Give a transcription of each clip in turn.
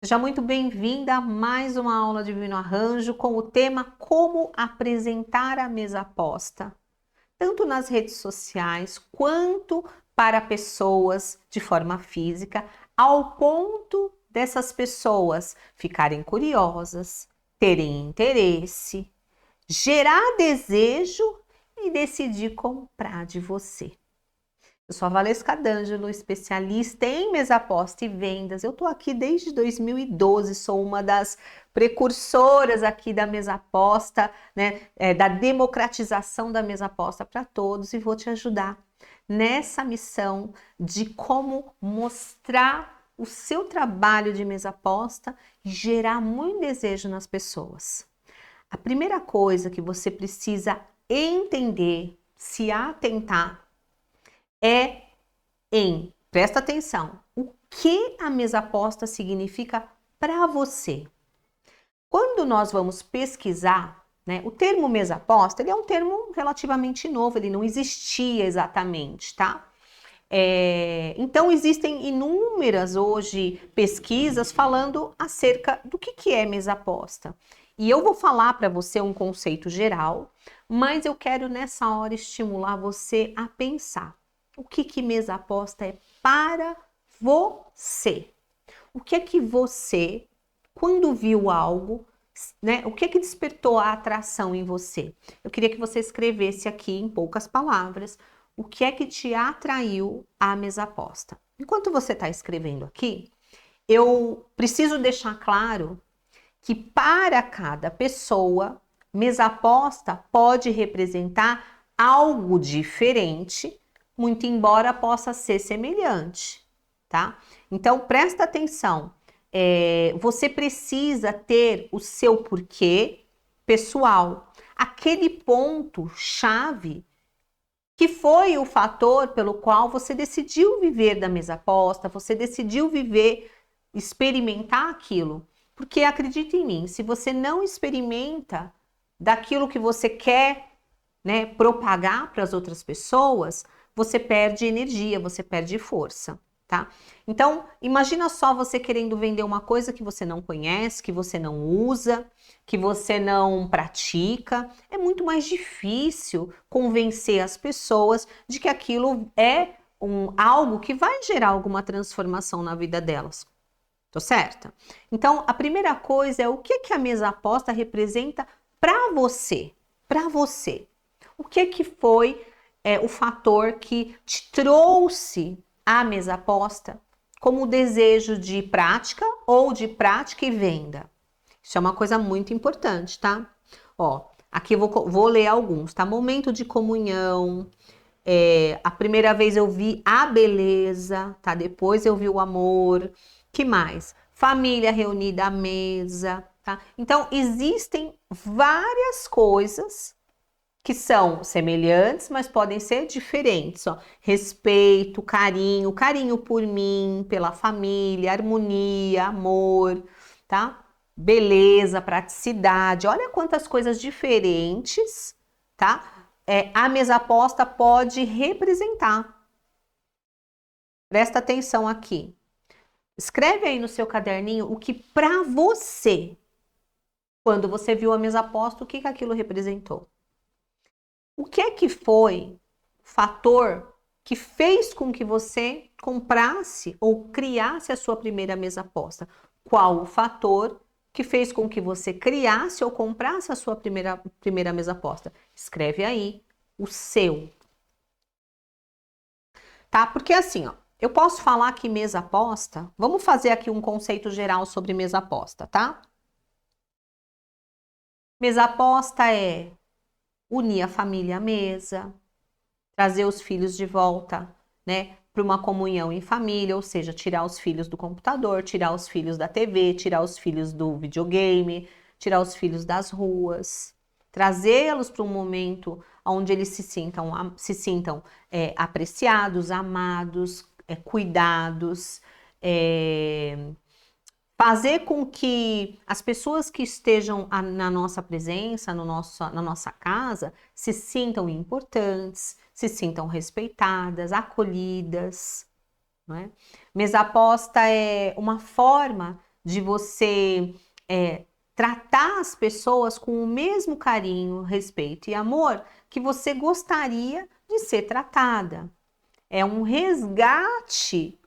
Seja muito bem-vinda a mais uma aula de Divino Arranjo com o tema Como apresentar a mesa posta, tanto nas redes sociais quanto para pessoas de forma física, ao ponto dessas pessoas ficarem curiosas, terem interesse, gerar desejo e decidir comprar de você. Eu sou a Valesca D'Angelo, especialista em mesa posta e vendas. Eu estou aqui desde 2012, sou uma das precursoras aqui da mesa posta, né, da democratização da mesa posta para todos e vou te ajudar nessa missão de como mostrar o seu trabalho de mesa posta e gerar muito desejo nas pessoas. A primeira coisa que você precisa entender, se atentar, presta atenção, o que a mesa posta significa para você. Quando nós vamos pesquisar, né, o termo mesa posta, ele é um termo relativamente novo, ele não existia exatamente, tá? Então existem inúmeras hoje pesquisas falando acerca do que é mesa posta. E eu vou falar para você um conceito geral, mas eu quero nessa hora estimular você a pensar. O que mesa posta é para você? O que você, quando viu algo, né? O que despertou a atração em você? Eu queria que você escrevesse aqui em poucas palavras o que é que te atraiu à mesa posta. Enquanto você está escrevendo aqui, eu preciso deixar claro que para cada pessoa, mesa posta pode representar algo diferente, muito embora possa ser semelhante, tá? Então presta atenção. Você precisa ter o seu porquê pessoal, aquele ponto chave que foi o fator pelo qual você decidiu viver da mesa posta, você decidiu viver, experimentar aquilo. Porque acredite em mim, se você não experimenta daquilo que você quer, né, propagar para as outras pessoas, você perde energia, você perde força, tá? Então, imagina só você querendo vender uma coisa que você não conhece, que você não usa, que você não pratica. É muito mais difícil convencer as pessoas de que aquilo é algo que vai gerar alguma transformação na vida delas. Tô certa? Então, a primeira coisa é o que a mesa posta representa para você, para você. O que foi o fator que te trouxe à mesa posta como o desejo de prática ou de prática e venda? Isso é uma coisa muito importante, tá? Ó, aqui eu vou ler alguns, tá? Momento de comunhão, a primeira vez eu vi a beleza, tá? Depois eu vi o amor. Que mais? Família reunida à mesa, tá? Então, existem várias coisas que são semelhantes, mas podem ser diferentes, ó. Respeito, carinho por mim, pela família, harmonia, amor, tá? Beleza, praticidade. Olha quantas coisas diferentes, tá? A mesa posta pode representar. Presta atenção aqui. Escreve aí no seu caderninho o que para você, quando você viu a mesa posta, o que aquilo representou. O que é que foi o fator que fez com que você comprasse ou criasse a sua primeira mesa posta? Qual o fator que fez com que você criasse ou comprasse a sua primeira mesa posta? Escreve aí o seu, tá? Porque assim, ó, eu posso falar que mesa posta, vamos fazer aqui um conceito geral sobre mesa posta, tá? Mesa posta é unir a família à mesa, trazer os filhos de volta, né, para uma comunhão em família, ou seja, tirar os filhos do computador, tirar os filhos da TV, tirar os filhos do videogame, tirar os filhos das ruas, trazê-los para um momento onde eles se sintam apreciados, amados, cuidados, fazer com que as pessoas que estejam na nossa presença, na nossa casa, se sintam importantes, se sintam respeitadas, acolhidas. Não é? Mesa posta é uma forma de você tratar as pessoas com o mesmo carinho, respeito e amor que você gostaria de ser tratada. É um resgate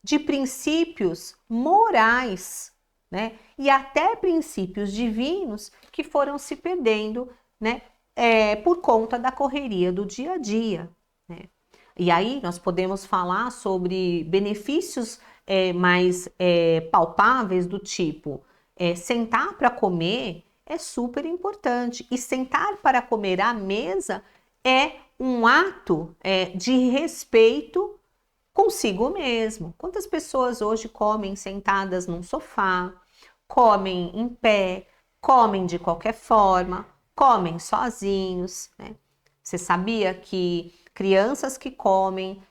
de princípios morais, né? E até princípios divinos que foram se perdendo, né? Por conta da correria do dia a dia, né? E aí nós podemos falar sobre benefícios mais palpáveis do tipo sentar para comer é super importante. E sentar para comer à mesa é um ato de respeito consigo mesmo. Quantas pessoas hoje comem sentadas num sofá, comem em pé, comem de qualquer forma, comem sozinhos, né? Você sabia que crianças que comem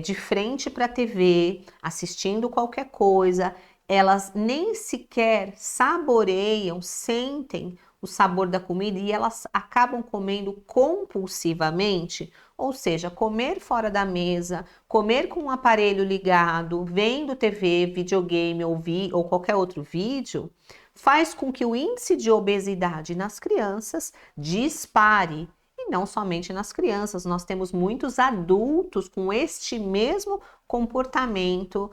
de frente para a TV, assistindo qualquer coisa, elas nem sequer saboreiam, sentem o sabor da comida e elas acabam comendo compulsivamente? Ou seja, comer fora da mesa, comer com o aparelho ligado, vendo TV, videogame ou qualquer outro vídeo, faz com que o índice de obesidade nas crianças dispare. E não somente nas crianças, nós temos muitos adultos com este mesmo comportamento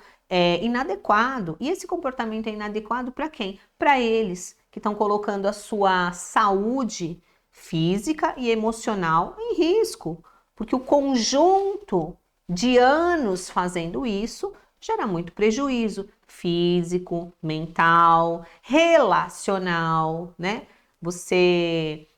inadequado. E esse comportamento é inadequado para quem? Para eles que estão colocando a sua saúde física e emocional em risco. Porque o conjunto de anos fazendo isso gera muito prejuízo físico, mental, relacional, né?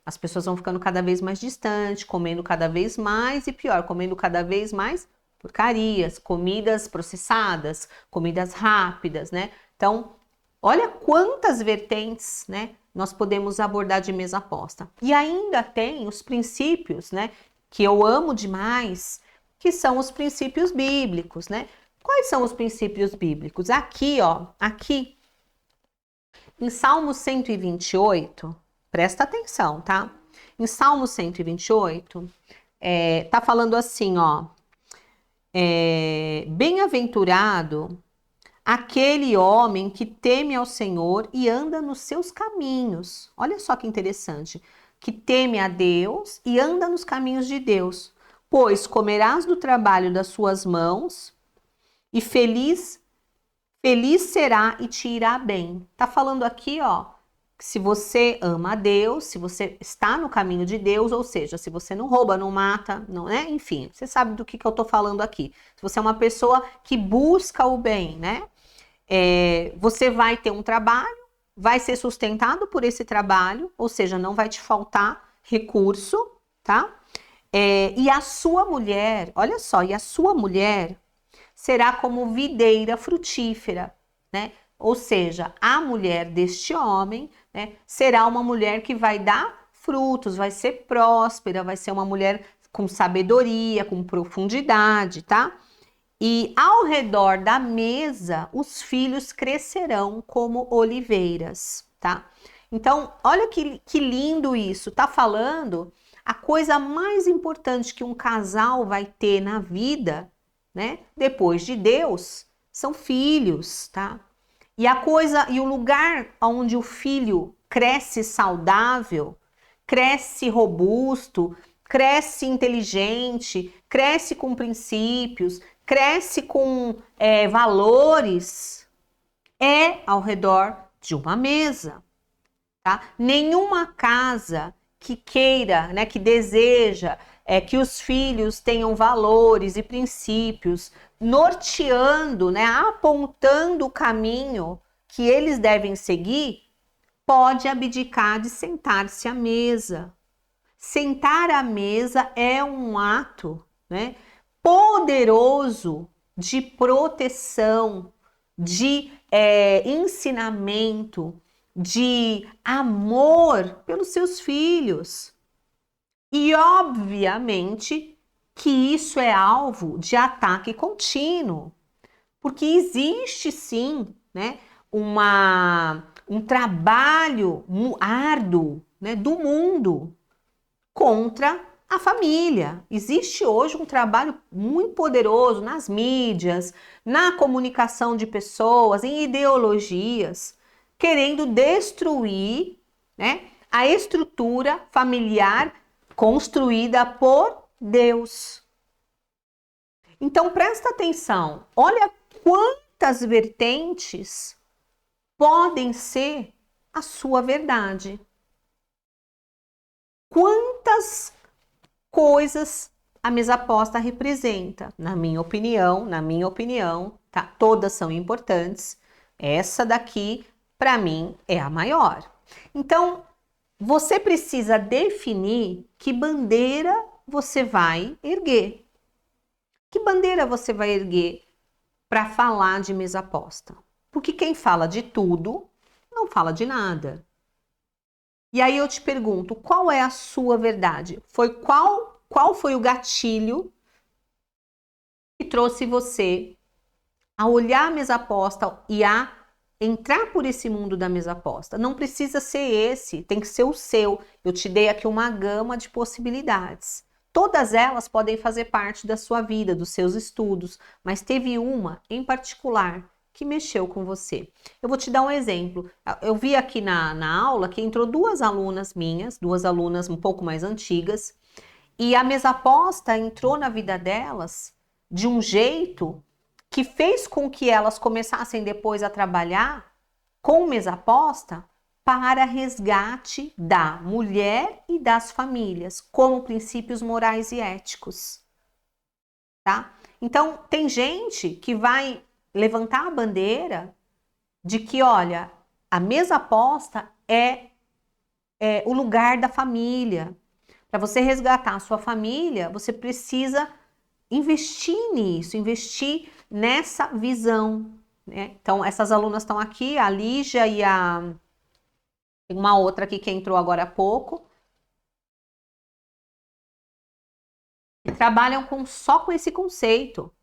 As pessoas vão ficando cada vez mais distantes, comendo cada vez mais e pior, comendo cada vez mais porcarias, comidas processadas, comidas rápidas, né? Então, olha quantas vertentes, né, nós podemos abordar de mesa aposta. E ainda tem os princípios, né, que eu amo demais, que são os princípios bíblicos, né? Quais são os princípios bíblicos? Aqui, ó, aqui em Salmo 128, presta atenção, tá? Em Salmo 128, tá falando assim, ó, bem-aventurado aquele homem que teme ao Senhor e anda nos seus caminhos. Olha só que interessante. Que teme a Deus e anda nos caminhos de Deus. Pois comerás do trabalho das suas mãos e feliz será e te irá bem. Tá falando aqui, ó, que se você ama a Deus, se você está no caminho de Deus, ou seja, se você não rouba, não mata, não, né? Enfim, você sabe do que eu tô falando aqui. Se você é uma pessoa que busca o bem, né? Você vai ter um trabalho, vai ser sustentado por esse trabalho, ou seja, não vai te faltar recurso, tá? E a sua mulher, olha só, e a sua mulher será como videira frutífera, né? Ou seja, a mulher deste homem, né, será uma mulher que vai dar frutos, vai ser próspera, vai ser uma mulher com sabedoria, com profundidade, tá? E ao redor da mesa, os filhos crescerão como oliveiras, tá? Então, olha que lindo isso. Tá falando a coisa mais importante que um casal vai ter na vida, né? Depois de Deus, são filhos, tá? E o lugar onde o filho cresce saudável, cresce robusto, cresce inteligente, cresce com princípios, cresce com valores, ao redor de uma mesa, tá? Nenhuma casa que queira, né, que deseja que os filhos tenham valores e princípios, norteando, né, apontando o caminho que eles devem seguir, pode abdicar de sentar-se à mesa. Sentar à mesa é um ato, né, poderoso de proteção, de ensinamento, de amor pelos seus filhos. E, obviamente, que isso é alvo de ataque contínuo, porque existe sim, né, um trabalho árduo, né, do mundo contra A família. Existe hoje um trabalho muito poderoso nas mídias, na comunicação de pessoas, em ideologias, querendo destruir, né, a estrutura familiar construída por Deus. Então presta atenção, olha quantas vertentes podem ser a sua verdade. Quantas coisas a mesa posta representa, na minha opinião, tá? Todas são importantes. Essa daqui, para mim, é a maior. Então, você precisa definir que bandeira você vai erguer. Que bandeira você vai erguer para falar de mesa posta? Porque quem fala de tudo não fala de nada. E aí eu te pergunto, qual é a sua verdade? Qual foi o gatilho que trouxe você a olhar a mesa posta e a entrar por esse mundo da mesa posta? Não precisa ser esse, tem que ser o seu. Eu te dei aqui uma gama de possibilidades. Todas elas podem fazer parte da sua vida, dos seus estudos, mas teve uma em particular que mexeu com você. Eu vou te dar um exemplo. Eu vi aqui na aula que entrou duas alunas minhas, duas alunas um pouco mais antigas, e a mesa posta entrou na vida delas de um jeito que fez com que elas começassem depois a trabalhar com mesa posta para resgate da mulher e das famílias, como princípios morais e éticos, tá? Então, tem gente que vai levantar a bandeira de que, olha, a mesa posta é o lugar da família. Para você resgatar a sua família, você precisa investir nisso, investir nessa visão, né? Então, essas alunas estão aqui, a Lígia e tem uma outra aqui que entrou agora há pouco, que trabalham só com esse conceito.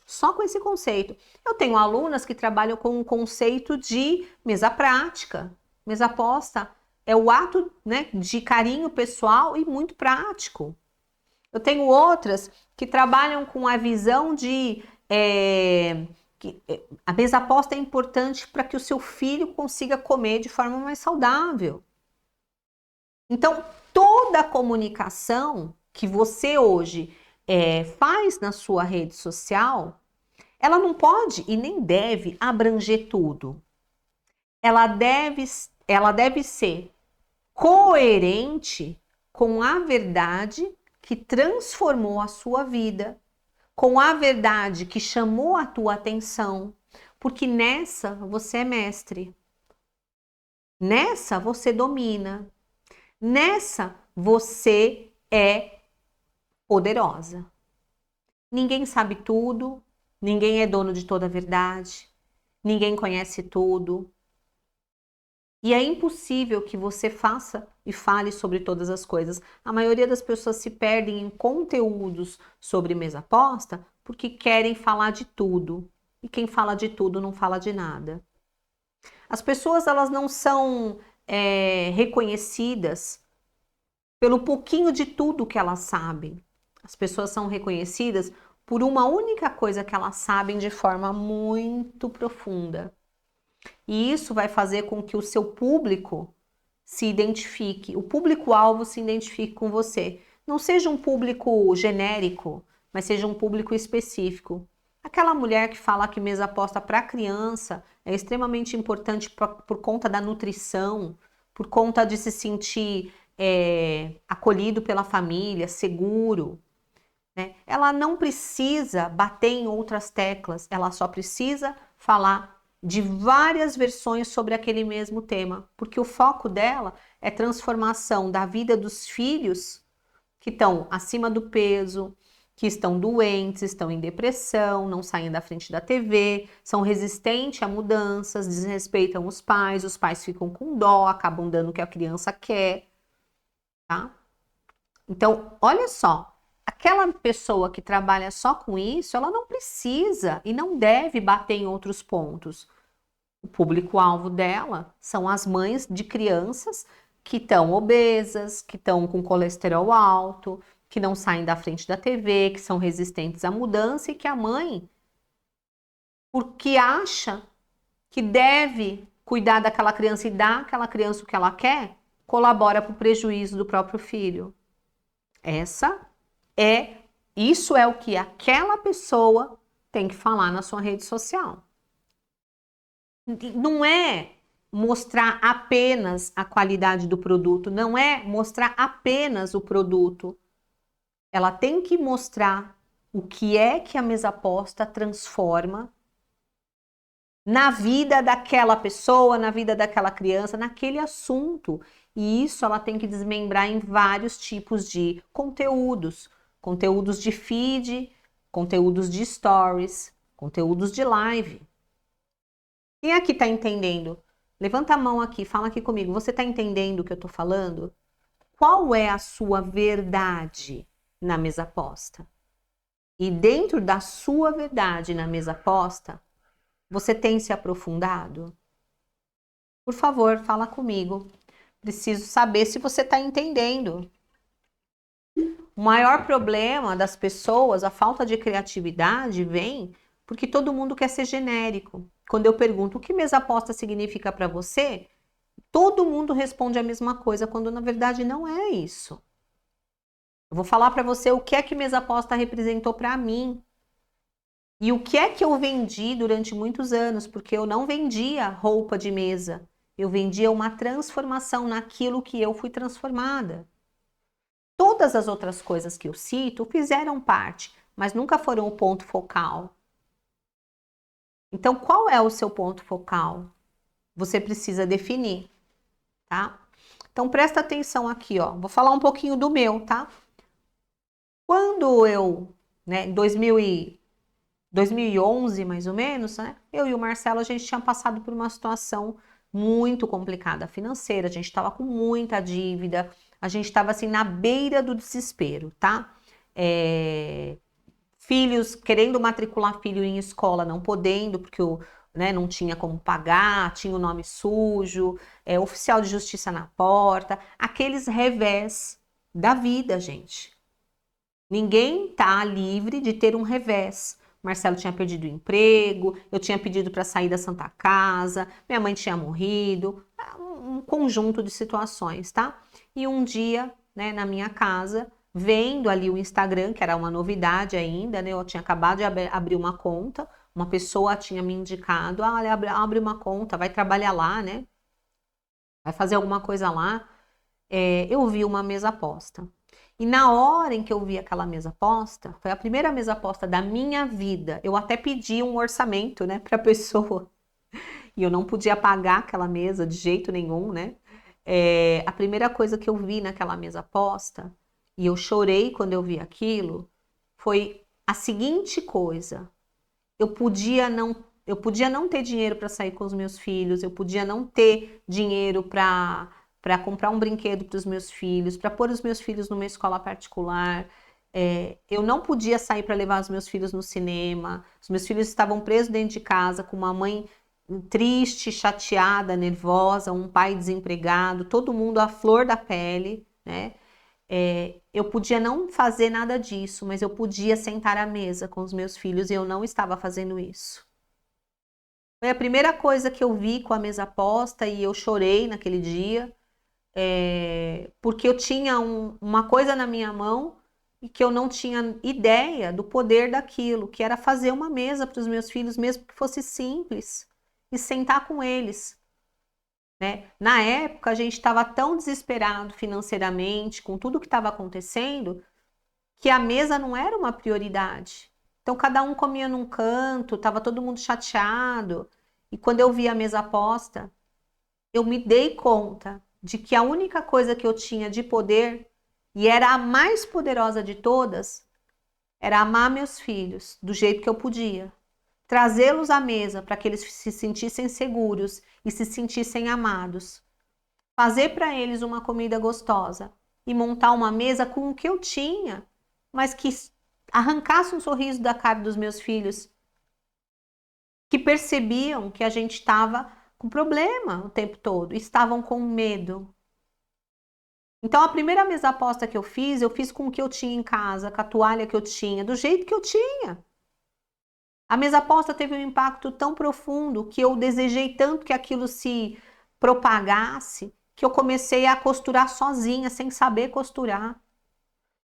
Só com esse conceito. Eu tenho alunas que trabalham com um conceito de mesa prática. Mesa posta é o ato, né, de carinho pessoal e muito prático. Eu tenho outras que trabalham com a visão de que a mesa posta é importante para que o seu filho consiga comer de forma mais saudável. Então, toda a comunicação que você hoje faz na sua rede social, ela não pode e nem deve abranger tudo. Ela deve ser coerente com a verdade que transformou a sua vida, com a verdade que chamou a tua atenção, porque nessa você é mestre, nessa você domina, nessa você é poderosa. Ninguém sabe tudo, ninguém é dono de toda a verdade, ninguém conhece tudo. E é impossível que você faça e fale sobre todas as coisas. A maioria das pessoas se perdem em conteúdos sobre mesa posta porque querem falar de tudo. E quem fala de tudo não fala de nada. As pessoas, elas não são reconhecidas pelo pouquinho de tudo que elas sabem. As pessoas são reconhecidas por uma única coisa que elas sabem de forma muito profunda. E isso vai fazer com que o seu público se identifique, o público-alvo se identifique com você. Não seja um público genérico, mas seja um público específico. Aquela mulher que fala que mesa posta para criança é extremamente importante por conta da nutrição, por conta de se sentir acolhido pela família, seguro, né? Ela não precisa bater em outras teclas, ela só precisa falar de várias versões sobre aquele mesmo tema, porque o foco dela é transformação da vida dos filhos que estão acima do peso, que estão doentes, estão em depressão, não saem da frente da TV, são resistentes a mudanças, desrespeitam os pais ficam com dó, acabam dando o que a criança quer, tá? Então, olha só, aquela pessoa que trabalha só com isso, ela não precisa e não deve bater em outros pontos. O público-alvo dela são as mães de crianças que estão obesas, que estão com colesterol alto, que não saem da frente da TV, que são resistentes à mudança e que a mãe, porque acha que deve cuidar daquela criança e dar àquela criança o que ela quer, colabora para o prejuízo do próprio filho. Isso é o que aquela pessoa tem que falar na sua rede social. Não é mostrar apenas a qualidade do produto, não é mostrar apenas o produto. Ela tem que mostrar o que é que a mesa posta transforma na vida daquela pessoa, na vida daquela criança, naquele assunto. E isso ela tem que desmembrar em vários tipos de conteúdos. Conteúdos de feed, conteúdos de stories, conteúdos de live. Quem aqui está entendendo? Levanta a mão aqui, fala aqui comigo. Você está entendendo o que eu estou falando? Qual é a sua verdade na mesa posta? E dentro da sua verdade na mesa posta, você tem se aprofundado? Por favor, fala comigo. Preciso saber se você está entendendo. O maior problema das pessoas, a falta de criatividade, vem porque todo mundo quer ser genérico. Quando eu pergunto o que mesa posta significa para você, todo mundo responde a mesma coisa, quando na verdade não é isso. Eu vou falar para você o que é que mesa posta representou para mim. E o que é que eu vendi durante muitos anos, porque eu não vendia roupa de mesa. Eu vendia uma transformação naquilo que eu fui transformada. Todas as outras coisas que eu cito fizeram parte, mas nunca foram o ponto focal. Então, qual é o seu ponto focal? Você precisa definir, tá? Então, presta atenção aqui, ó. Vou falar um pouquinho do meu, tá? Quando eu, em 2011, mais ou menos, né? Eu e o Marcelo, a gente tinha passado por uma situação muito complicada financeira, a gente estava com muita dívida, a gente estava assim na beira do desespero, tá? Filhos querendo matricular filho em escola, não podendo, porque não tinha como pagar, tinha o nome sujo, oficial de justiça na porta, aqueles revés da vida, gente. Ninguém tá livre de ter um revés. Marcelo tinha perdido o emprego, eu tinha pedido para sair da Santa Casa, minha mãe tinha morrido, um conjunto de situações, tá? E um dia, na minha casa, vendo ali o Instagram, que era uma novidade ainda, né? Eu tinha acabado de abrir uma conta, uma pessoa tinha me indicado, abre uma conta, vai trabalhar lá, né? Vai fazer alguma coisa lá. Eu vi uma mesa posta. E na hora em que eu vi aquela mesa posta, foi a primeira mesa posta da minha vida. Eu até pedi um orçamento, né, para a pessoa. E eu não podia pagar aquela mesa de jeito nenhum, né? A primeira coisa que eu vi naquela mesa posta, e eu chorei quando eu vi aquilo, foi a seguinte coisa. Eu podia não ter dinheiro para sair com os meus filhos, eu podia não ter dinheiro para comprar um brinquedo para os meus filhos, para pôr os meus filhos numa escola particular. Eu não podia sair para levar os meus filhos no cinema. Os meus filhos estavam presos dentro de casa com uma mãe triste, chateada, nervosa, um pai desempregado, todo mundo à flor da pele, né? Eu podia não fazer nada disso, mas eu podia sentar à mesa com os meus filhos e eu não estava fazendo isso. Foi a primeira coisa que eu vi com a mesa posta e eu chorei naquele dia. Porque eu tinha uma coisa na minha mão e que eu não tinha ideia do poder daquilo, que era fazer uma mesa para os meus filhos, mesmo que fosse simples, e sentar com eles. Né? Na época, a gente estava tão desesperado financeiramente, com tudo que estava acontecendo, que a mesa não era uma prioridade. Então, cada um comia num canto, estava todo mundo chateado. E quando eu vi a mesa posta, eu me dei conta de que a única coisa que eu tinha de poder, e era a mais poderosa de todas, era amar meus filhos do jeito que eu podia. Trazê-los à mesa para que eles se sentissem seguros e se sentissem amados. Fazer para eles uma comida gostosa e montar uma mesa com o que eu tinha, mas que arrancasse um sorriso da cara dos meus filhos, que percebiam que a gente estava com problema o tempo todo, estavam com medo. Então, a primeira mesa aposta que eu fiz com o que eu tinha em casa, com a toalha que eu tinha, do jeito que eu tinha. A mesa aposta teve um impacto tão profundo que eu desejei tanto que aquilo se propagasse, que eu comecei a costurar sozinha, sem saber costurar.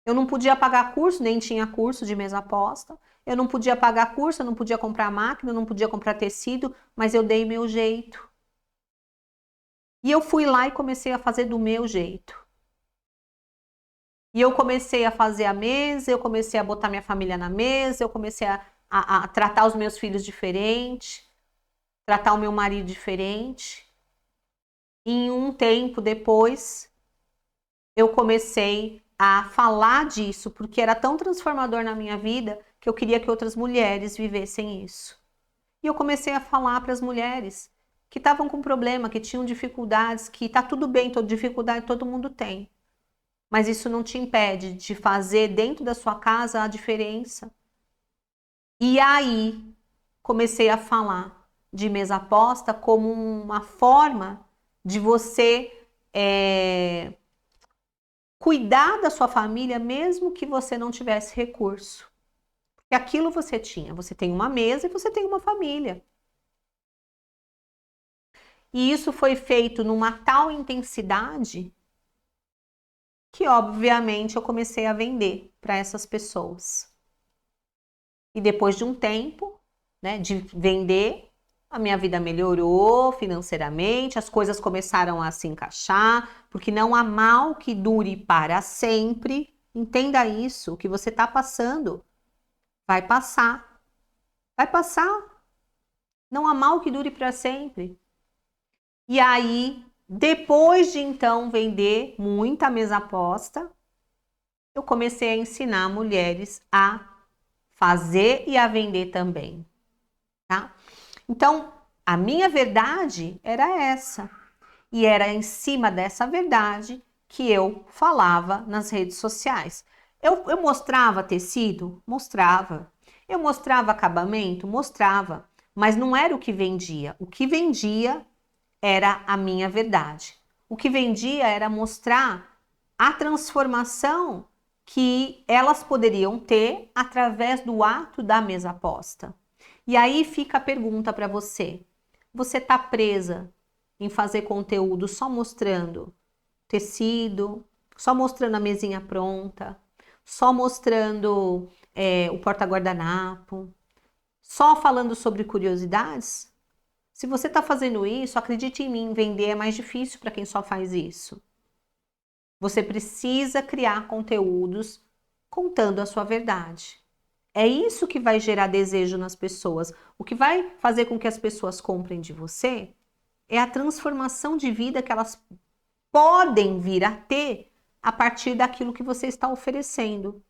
Eu não podia pagar curso, nem tinha curso de mesa aposta. Eu não podia pagar curso, eu não podia comprar máquina, eu não podia comprar tecido, mas eu dei meu jeito. E eu fui lá e comecei a fazer do meu jeito. E eu comecei a fazer a mesa, eu comecei a botar minha família na mesa, eu comecei a tratar os meus filhos diferente, tratar o meu marido diferente. E em um tempo depois, eu comecei a falar disso, porque era tão transformador na minha vida que eu queria que outras mulheres vivessem isso. E eu comecei a falar para as mulheres que estavam com problema, que tinham dificuldades, que tá tudo bem, toda dificuldade todo mundo tem. Mas isso não te impede de fazer dentro da sua casa a diferença. E aí comecei a falar de mesa aposta como uma forma de você cuidar da sua família mesmo que você não tivesse recurso. Porque aquilo você tinha. Você tem uma mesa e você tem uma família. E isso foi feito numa tal intensidade que, obviamente, eu comecei a vender para essas pessoas. E depois de um tempo, né, de vender, a minha vida melhorou financeiramente, as coisas começaram a se encaixar, porque não há mal que dure para sempre. Entenda isso, o que você está passando vai passar. Vai passar. Não há mal que dure para sempre. E aí, depois de então vender muita mesa aposta, eu comecei a ensinar mulheres a fazer e a vender também, tá? Então, a minha verdade era essa. E era em cima dessa verdade que eu falava nas redes sociais. Eu mostrava tecido? Mostrava. Eu mostrava acabamento? Mostrava. Mas não era o que vendia. O que vendia era a minha verdade. O que vendia era mostrar a transformação que elas poderiam ter através do ato da mesa aposta. E aí fica a pergunta para você. Você está presa em fazer conteúdo só mostrando tecido, só mostrando a mesinha pronta, só mostrando o porta-guardanapo, só falando sobre curiosidades? Se você está fazendo isso, acredite em mim, vender é mais difícil para quem só faz isso. Você precisa criar conteúdos contando a sua verdade. É isso que vai gerar desejo nas pessoas. O que vai fazer com que as pessoas comprem de você é a transformação de vida que elas podem vir a ter a partir daquilo que você está oferecendo.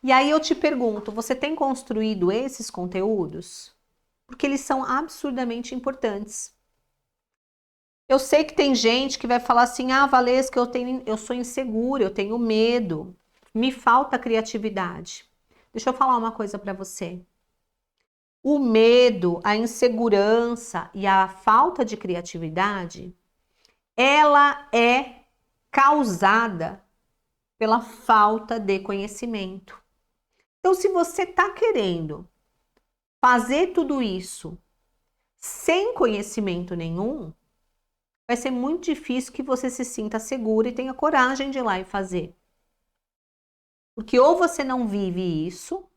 E aí eu te pergunto, você tem construído esses conteúdos? Porque eles são absurdamente importantes. Eu sei que tem gente que vai falar assim, Valesca, eu sou insegura, eu tenho medo, me falta criatividade. Deixa eu falar uma coisa para você. O medo, a insegurança e a falta de criatividade, ela é causada pela falta de conhecimento. Então, se você está querendo fazer tudo isso sem conhecimento nenhum, vai ser muito difícil que você se sinta segura e tenha coragem de ir lá e fazer. Porque ou você não vive isso,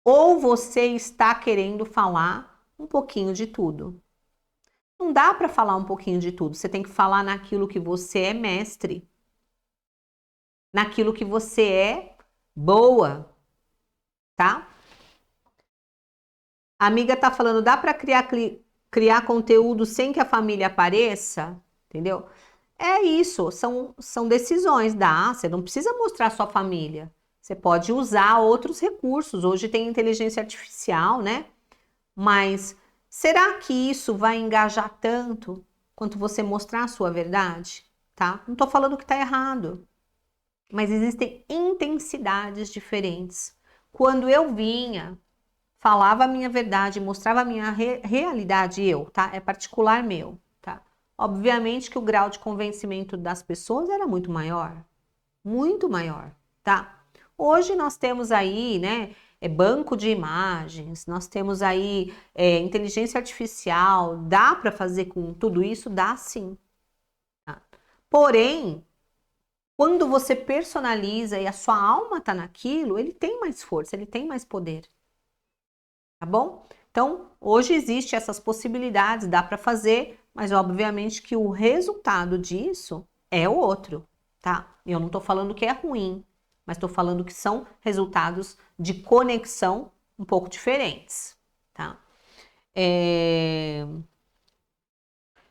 ou você está querendo falar um pouquinho de tudo. Não dá para falar um pouquinho de tudo. Você tem que falar naquilo que você é mestre, naquilo que você é boa, tá? A amiga tá falando, dá para criar conteúdo sem que a família apareça? Entendeu? É isso, são decisões, dá. Você não precisa mostrar sua família. Você pode usar outros recursos. Hoje tem inteligência artificial, né? Mas será que isso vai engajar tanto quanto você mostrar a sua verdade? Tá? Não tô falando que tá errado, mas existem intensidades diferentes. Quando eu vinha, falava a minha verdade, mostrava a minha realidade, tá? É particular meu, tá? obviamente que o grau de convencimento das pessoas era muito maior, tá? Hoje nós temos aí, né, banco de imagens, nós temos aí inteligência artificial, dá para fazer com tudo isso? Dá sim. Tá? Porém, quando você personaliza e a sua alma tá naquilo, ele tem mais força, ele tem mais poder, tá bom? Então, hoje existe essas possibilidades, dá para fazer, mas obviamente que o resultado disso é o outro, tá? Eu não tô falando que é ruim, mas tô falando que são resultados de conexão um pouco diferentes, tá?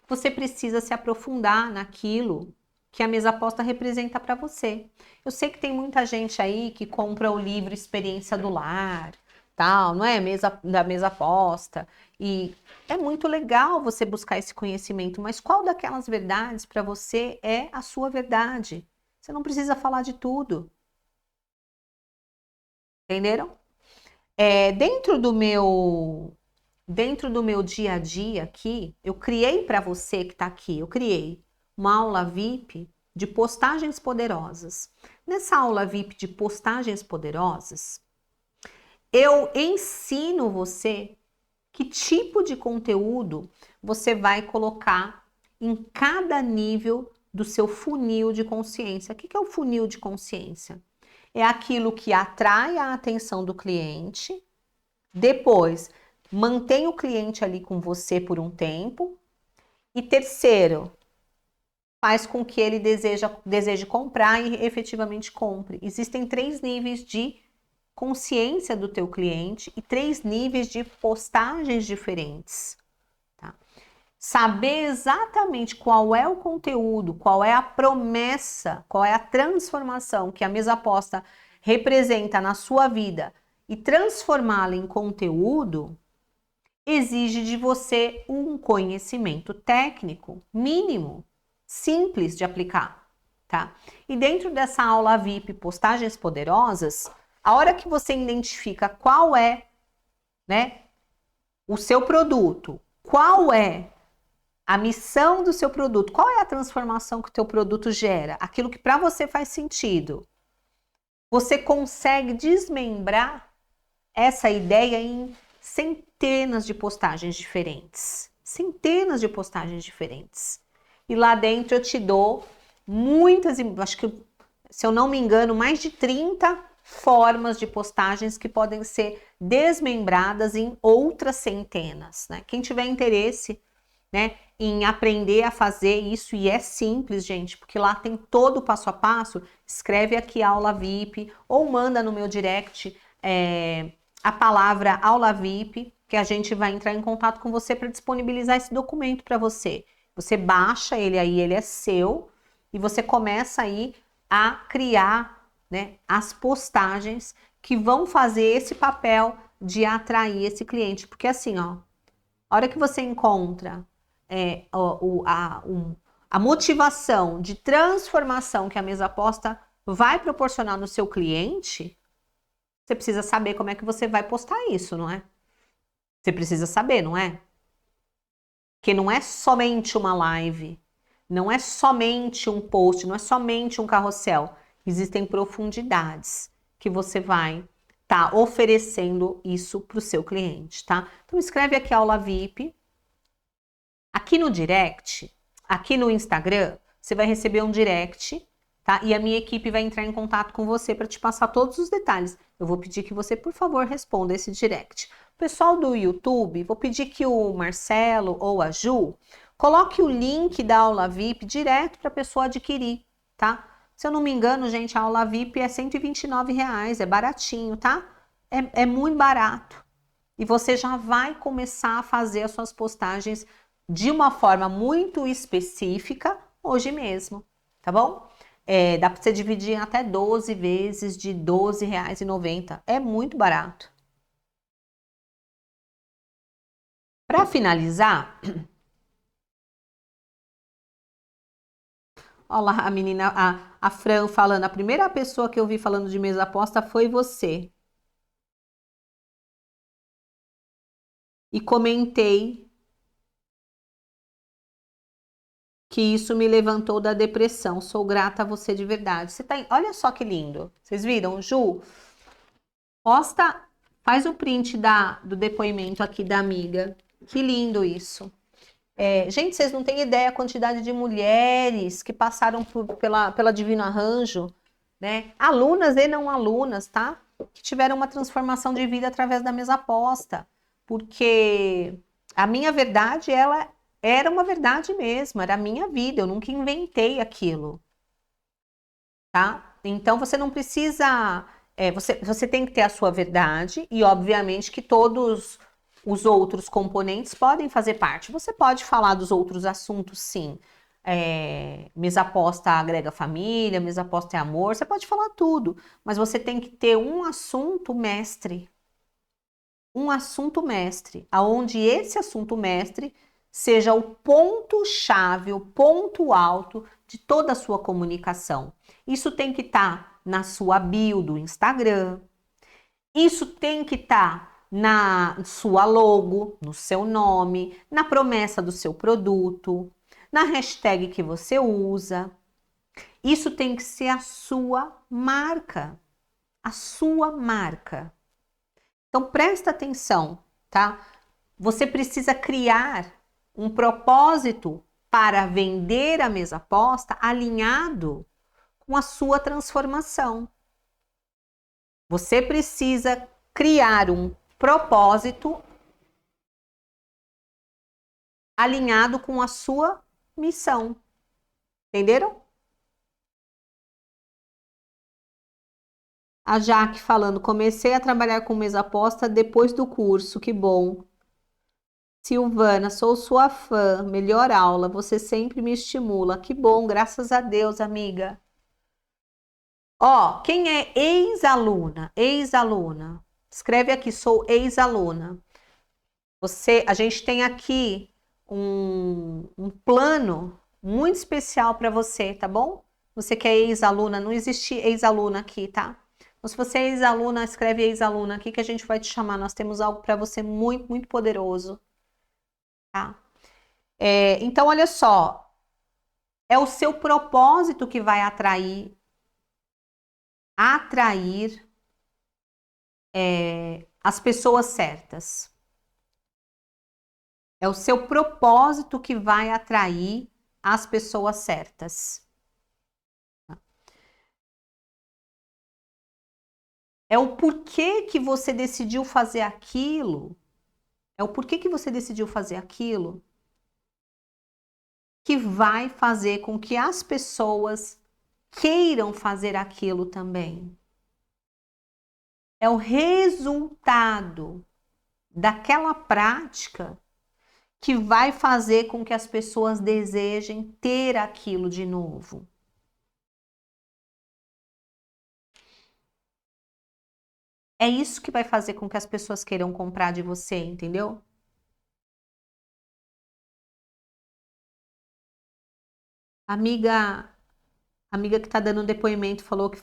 Você precisa se aprofundar naquilo que a mesa aposta representa para você. Eu sei que tem muita gente aí que compra o livro Experiência do Lar, tal, não é? Da mesa aposta. E é muito legal você buscar esse conhecimento, mas qual daquelas verdades para você é a sua verdade? Você não precisa falar de tudo. Entenderam? Dentro do meu dia a dia aqui, eu criei para você que está aqui, eu criei uma aula VIP de postagens poderosas. Nessa aula VIP de postagens poderosas, eu ensino você que tipo de conteúdo você vai colocar em cada nível do seu funil de consciência. O que é o funil de consciência? É aquilo que atrai a atenção do cliente, depois mantém o cliente ali com você por um tempo, e terceiro, faz com que ele deseje comprar e efetivamente compre. Existem 3 níveis de consciência do teu cliente e 3 níveis de postagens diferentes. Tá? Saber exatamente qual é o conteúdo, qual é a promessa, qual é a transformação que a mesa aposta representa na sua vida e transformá-la em conteúdo exige de você um conhecimento técnico mínimo, simples de aplicar, tá? E dentro dessa aula VIP Postagens Poderosas, a hora que você identifica qual é, né, o seu produto, qual é a missão do seu produto, qual é a transformação que o teu produto gera, aquilo que para você faz sentido, você consegue desmembrar essa ideia em centenas de postagens diferentes. Centenas de postagens diferentes. E lá dentro eu te dou muitas, acho que, se eu não me engano, mais de 30 formas de postagens que podem ser desmembradas em outras centenas, né? Quem tiver interesse, né, em aprender a fazer isso, e é simples, gente, porque lá tem todo o passo a passo, escreve aqui aula VIP ou manda no meu direct a palavra aula VIP, que a gente vai entrar em contato com você para disponibilizar esse documento para você. Você baixa ele aí, ele é seu, e você começa aí a criar, né, as postagens que vão fazer esse papel de atrair esse cliente. Porque assim, ó, a hora que você encontra a motivação de transformação que a mesa aposta vai proporcionar no seu cliente, você precisa saber como é que você vai postar isso, não é? Você precisa saber, não é? Que não é somente uma live, não é somente um post, não é somente um carrossel. Existem profundidades que você vai estar oferecendo isso para o seu cliente, tá? Então escreve aqui aula VIP. Aqui no direct, aqui no Instagram, você vai receber um direct, tá? E a minha equipe vai entrar em contato com você para te passar todos os detalhes. Eu vou pedir que você, por favor, responda esse direct. O pessoal do YouTube, vou pedir que o Marcelo ou a Ju coloque o link da aula VIP direto para a pessoa adquirir, tá? Se eu não me engano, gente, a aula VIP é R$ 129, é baratinho, tá? É muito barato. E você já vai começar a fazer as suas postagens de uma forma muito específica hoje mesmo, tá bom? Dá para você dividir em até 12 vezes de R$ 12,90. É muito barato. Para finalizar, olha lá a menina, a Fran falando, a primeira pessoa que eu vi falando de mesa aposta foi você. E comentei que isso me levantou da depressão. Sou grata a você de verdade. Você tá... Olha só que lindo. Vocês viram, Ju? Posta, faz o print do depoimento aqui da amiga. Que lindo isso. Gente, vocês não têm ideia a quantidade de mulheres que passaram pela Divino Arranjo, né? Alunas e não alunas, tá? Que tiveram uma transformação de vida através da mesa aposta. Porque a minha verdade, ela era uma verdade mesmo, era a minha vida, eu nunca inventei aquilo, tá? Então você não precisa, você tem que ter a sua verdade e obviamente que todos os outros componentes podem fazer parte. Você pode falar dos outros assuntos, sim. Mesa aposta agrega família, mesa aposta é amor, você pode falar tudo, mas você tem que ter um assunto mestre. Um assunto mestre, aonde esse assunto mestre seja o ponto-chave, o ponto alto de toda a sua comunicação. Isso tem que estar na sua bio do Instagram, isso tem que estar na sua logo, no seu nome, na promessa do seu produto, na hashtag que você usa. Isso tem que ser a sua marca, a sua marca. Então presta atenção, tá? Você precisa criar um propósito para vender a mesa aposta alinhado com a sua transformação. Você precisa criar um propósito alinhado com a sua missão. Entenderam? A Jaque falando, comecei a trabalhar com mesa aposta depois do curso, que bom. Silvana, sou sua fã, melhor aula, você sempre me estimula. Que bom, graças a Deus, amiga. Ó, quem é ex-aluna? Ex-aluna. Escreve aqui, sou ex-aluna. A gente tem aqui um plano muito especial para você, tá bom? Você que é ex-aluna, não existe ex-aluna aqui, tá? Então, se você é ex-aluna, escreve ex-aluna aqui que a gente vai te chamar. Nós temos algo para você muito, muito poderoso. Tá? Então, olha só, é o seu propósito que vai atrair as pessoas certas. É o seu propósito que vai atrair as pessoas certas. É o porquê que você decidiu fazer aquilo. É o porquê que você decidiu fazer aquilo que vai fazer com que as pessoas queiram fazer aquilo também. É o resultado daquela prática que vai fazer com que as pessoas desejem ter aquilo de novo. É isso que vai fazer com que as pessoas queiram comprar de você, entendeu? Amiga que tá dando um depoimento falou que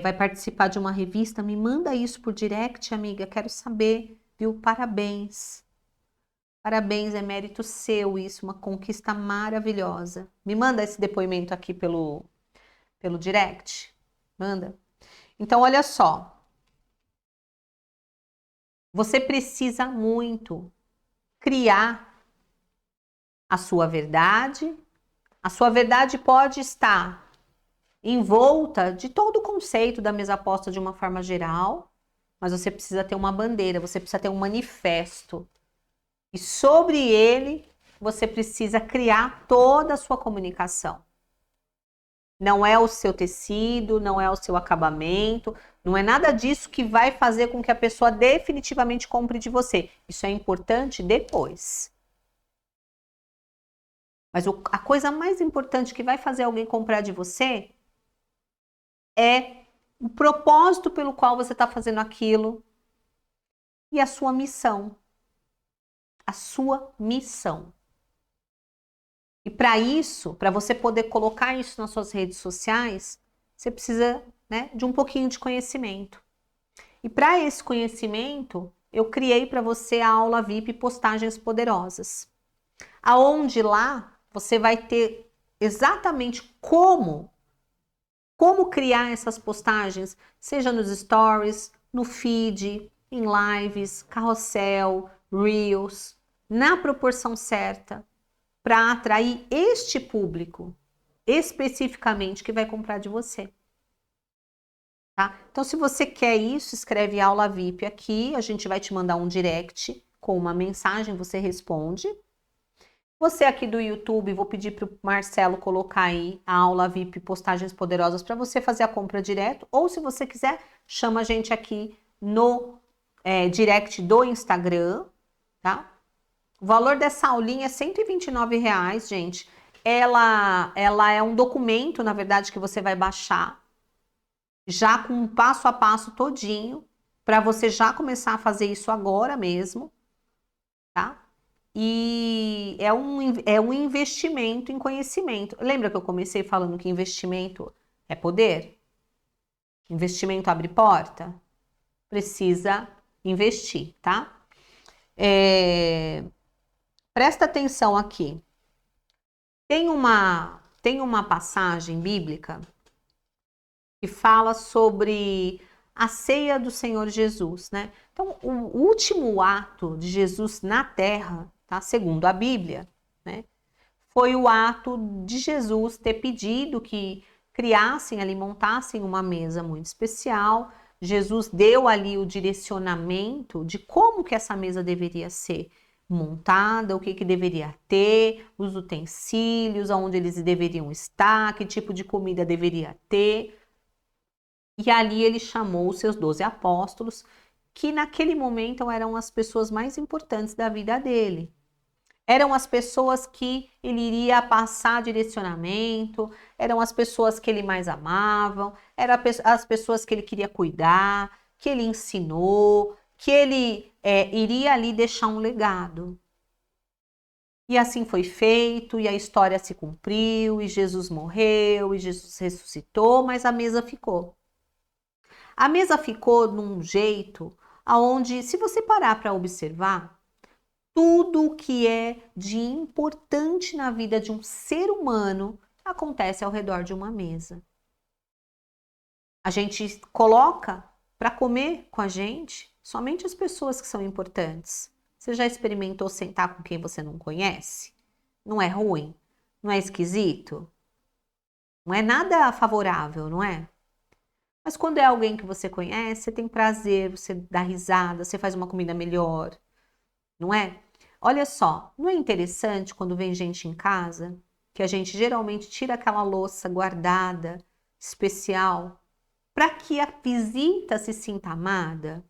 vai participar de uma revista. Me manda isso por direct, amiga. Quero saber, viu? Parabéns. Parabéns, é mérito seu isso, uma conquista maravilhosa. Me manda esse depoimento aqui pelo direct. Manda. Então, olha só. Você precisa muito criar a sua verdade. A sua verdade pode estar envolta de todo o conceito da mesa aposta de uma forma geral, mas você precisa ter uma bandeira, você precisa ter um manifesto. E sobre ele, você precisa criar toda a sua comunicação. Não é o seu tecido, não é o seu acabamento, não é nada disso que vai fazer com que a pessoa definitivamente compre de você. Isso é importante depois. Mas a coisa mais importante que vai fazer alguém comprar de você é o propósito pelo qual você está fazendo aquilo e a sua missão. A sua missão. E para isso, para você poder colocar isso nas suas redes sociais, você precisa, né, de um pouquinho de conhecimento. E para esse conhecimento, eu criei para você a aula VIP Postagens Poderosas. Aonde lá você vai ter exatamente como criar essas postagens, seja nos stories, no feed, em lives, carrossel, reels, na proporção certa, para atrair este público especificamente que vai comprar de você. Tá? Então, se você quer isso, escreve aula VIP aqui, a gente vai te mandar um direct com uma mensagem, você responde. Você aqui do YouTube, vou pedir para o Marcelo colocar aí a aula VIP Postagens Poderosas para você fazer a compra direto, ou se você quiser, chama a gente aqui no direct do Instagram, tá? O valor dessa aulinha é R$129, gente. Ela é um documento, na verdade, que você vai baixar, já com um passo a passo todinho, para você já começar a fazer isso agora mesmo, tá? E é um investimento em conhecimento. Lembra que eu comecei falando que investimento é poder? Investimento abre porta? Precisa investir, tá? Presta atenção aqui. Tem uma passagem bíblica que fala sobre a ceia do Senhor Jesus, né? Então, o último ato de Jesus na terra, tá? Segundo a Bíblia, né? Foi o ato de Jesus ter pedido que criassem ali, montassem uma mesa muito especial. Jesus deu ali o direcionamento de como que essa mesa deveria ser montada, o que deveria ter, os utensílios, onde eles deveriam estar, que tipo de comida deveria ter. E ali ele chamou os seus 12 apóstolos, que naquele momento eram as pessoas mais importantes da vida dele. Eram as pessoas que ele iria passar direcionamento, eram as pessoas que ele mais amava, eram as pessoas que ele queria cuidar, que ele ensinou, que ele iria ali deixar um legado. E assim foi feito, e a história se cumpriu, e Jesus morreu, e Jesus ressuscitou, mas a mesa ficou. A mesa ficou num jeito aonde, se você parar para observar, tudo o que é de importante na vida de um ser humano acontece ao redor de uma mesa. A gente coloca para comer com a gente somente as pessoas que são importantes. Você já experimentou sentar com quem você não conhece? Não é ruim? Não é esquisito? Não é nada favorável, não é? Mas quando é alguém que você conhece, você tem prazer, você dá risada, você faz uma comida melhor, não é? Olha só, não é interessante quando vem gente em casa, que a gente geralmente tira aquela louça guardada, especial, para que a visita se sinta amada?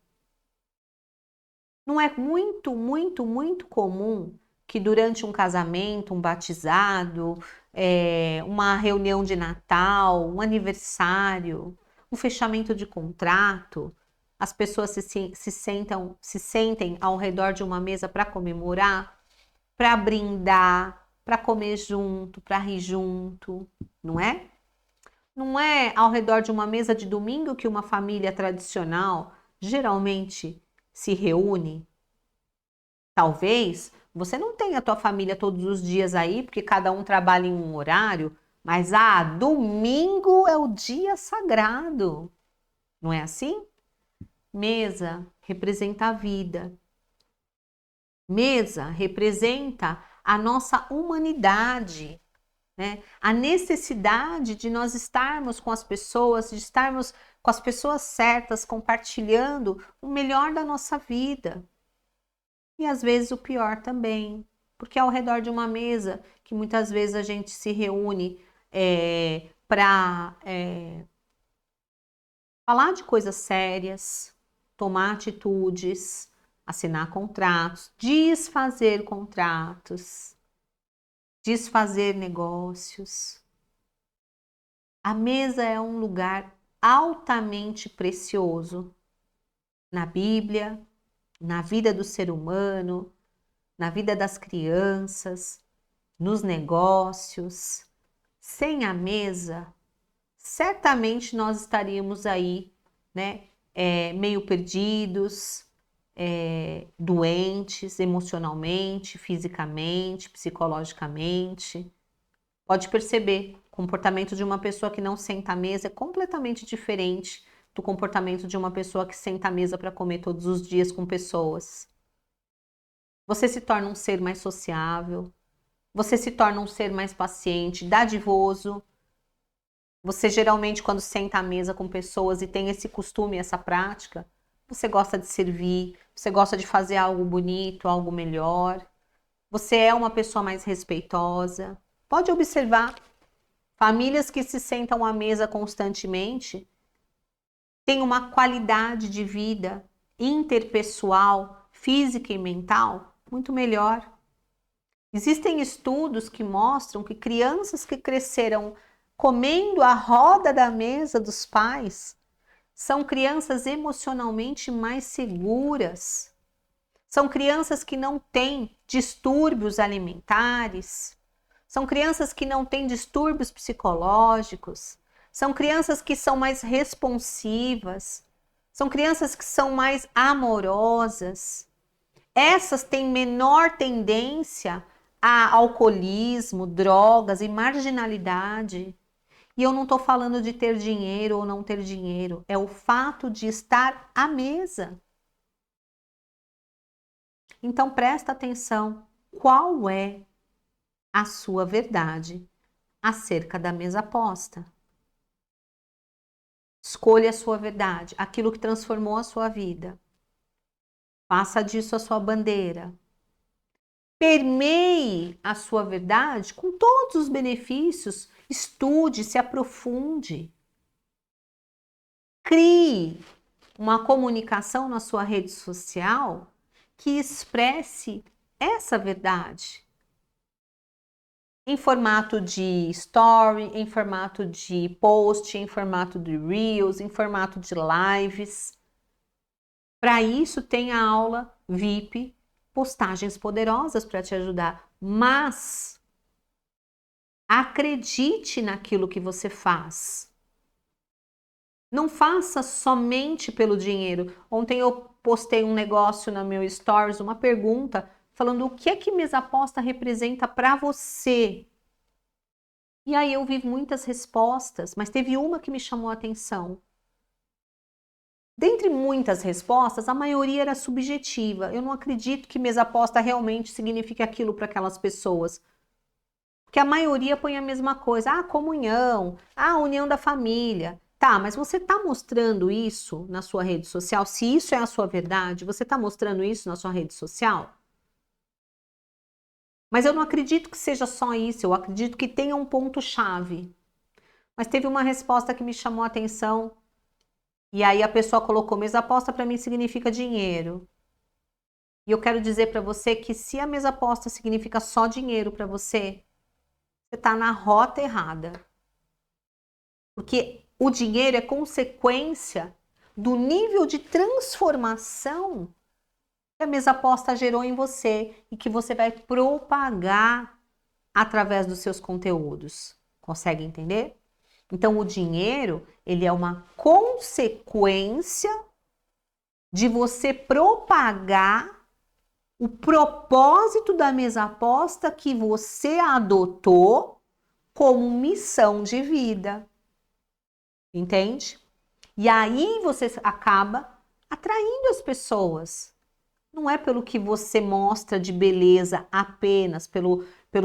Não é muito, muito, muito comum que durante um casamento, um batizado, uma reunião de Natal, um aniversário, um fechamento de contrato, as pessoas se sentem ao redor de uma mesa para comemorar, para brindar, para comer junto, para rir junto, não é? Não é ao redor de uma mesa de domingo que uma família tradicional geralmente se reúne? Talvez você não tenha a tua família todos os dias aí, porque cada um trabalha em um horário, mas domingo é o dia sagrado. Não é assim? Mesa representa a vida. Mesa representa a nossa humanidade, né? A necessidade de nós estarmos com as pessoas, de estarmos com as pessoas certas, compartilhando o melhor da nossa vida. E às vezes o pior também, porque é ao redor de uma mesa que muitas vezes a gente se reúne para falar de coisas sérias, tomar atitudes, assinar contratos, desfazer negócios. A mesa é um lugar altamente precioso na Bíblia, na vida do ser humano, na vida das crianças, nos negócios. Sem a mesa, certamente nós estaríamos aí, né, meio perdidos, doentes emocionalmente, fisicamente, psicologicamente. Pode perceber, o comportamento de uma pessoa que não senta à mesa é completamente diferente do comportamento de uma pessoa que senta à mesa para comer todos os dias com pessoas. Você se torna um ser mais sociável, você se torna um ser mais paciente, dadivoso. Você geralmente, quando senta à mesa com pessoas e tem esse costume, essa prática, você gosta de servir, você gosta de fazer algo bonito, algo melhor. Você é uma pessoa mais respeitosa. Pode observar, famílias que se sentam à mesa constantemente têm uma qualidade de vida interpessoal, física e mental muito melhor. Existem estudos que mostram que crianças que cresceram comendo à roda da mesa dos pais são crianças emocionalmente mais seguras. São crianças que não têm distúrbios alimentares. São crianças que não têm distúrbios psicológicos. São crianças que são mais responsivas. São crianças que são mais amorosas. Essas têm menor tendência a alcoolismo, drogas e marginalidade. E eu não estou falando de ter dinheiro ou não ter dinheiro. É o fato de estar à mesa. Então presta atenção. Qual é a sua verdade acerca da mesa posta? Escolha a sua verdade, aquilo que transformou a sua vida. Faça disso a sua bandeira. Permeie a sua verdade com todos os benefícios. Estude, se aprofunde. Crie uma comunicação na sua rede social que expresse essa verdade. Em formato de story, em formato de post, em formato de reels, em formato de lives. Para isso tem a aula VIP, postagens poderosas para te ajudar. Mas acredite naquilo que você faz. Não faça somente pelo dinheiro. Ontem eu postei um negócio no meu stories, uma pergunta, falando o que é que mesa aposta representa para você. E aí eu vi muitas respostas, mas teve uma que me chamou a atenção. Dentre muitas respostas, a maioria era subjetiva. Eu não acredito que mesa aposta realmente signifique aquilo para aquelas pessoas. Porque a maioria põe a mesma coisa. Ah, comunhão. Ah, união da família. Tá, mas você está mostrando isso na sua rede social? Se isso é a sua verdade, você está mostrando isso na sua rede social? Mas eu não acredito que seja só isso. Eu acredito que tenha um ponto-chave. Mas teve uma resposta que me chamou a atenção. E aí a pessoa colocou, mesa aposta para mim significa dinheiro. E eu quero dizer para você que se a mesa aposta significa só dinheiro para você, você está na rota errada. Porque o dinheiro é consequência do nível de transformação que a mesa aposta gerou em você e que você vai propagar através dos seus conteúdos. Consegue entender? Então, o dinheiro, ele é uma consequência de você propagar o propósito da mesa aposta que você adotou como missão de vida. Entende? E aí você acaba atraindo as pessoas. Não é pelo que você mostra de beleza apenas, pelo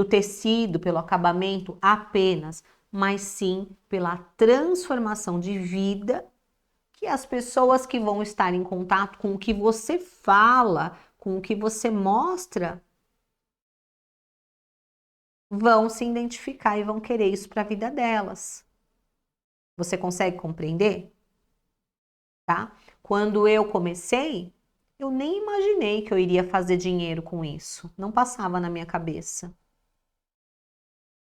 tecido, pelo acabamento apenas, mas sim pela transformação de vida que as pessoas que vão estar em contato com o que você fala, com o que você mostra, vão se identificar e vão querer isso para a vida delas. Você consegue compreender? Tá? Quando eu comecei, eu nem imaginei que eu iria fazer dinheiro com isso. Não passava na minha cabeça.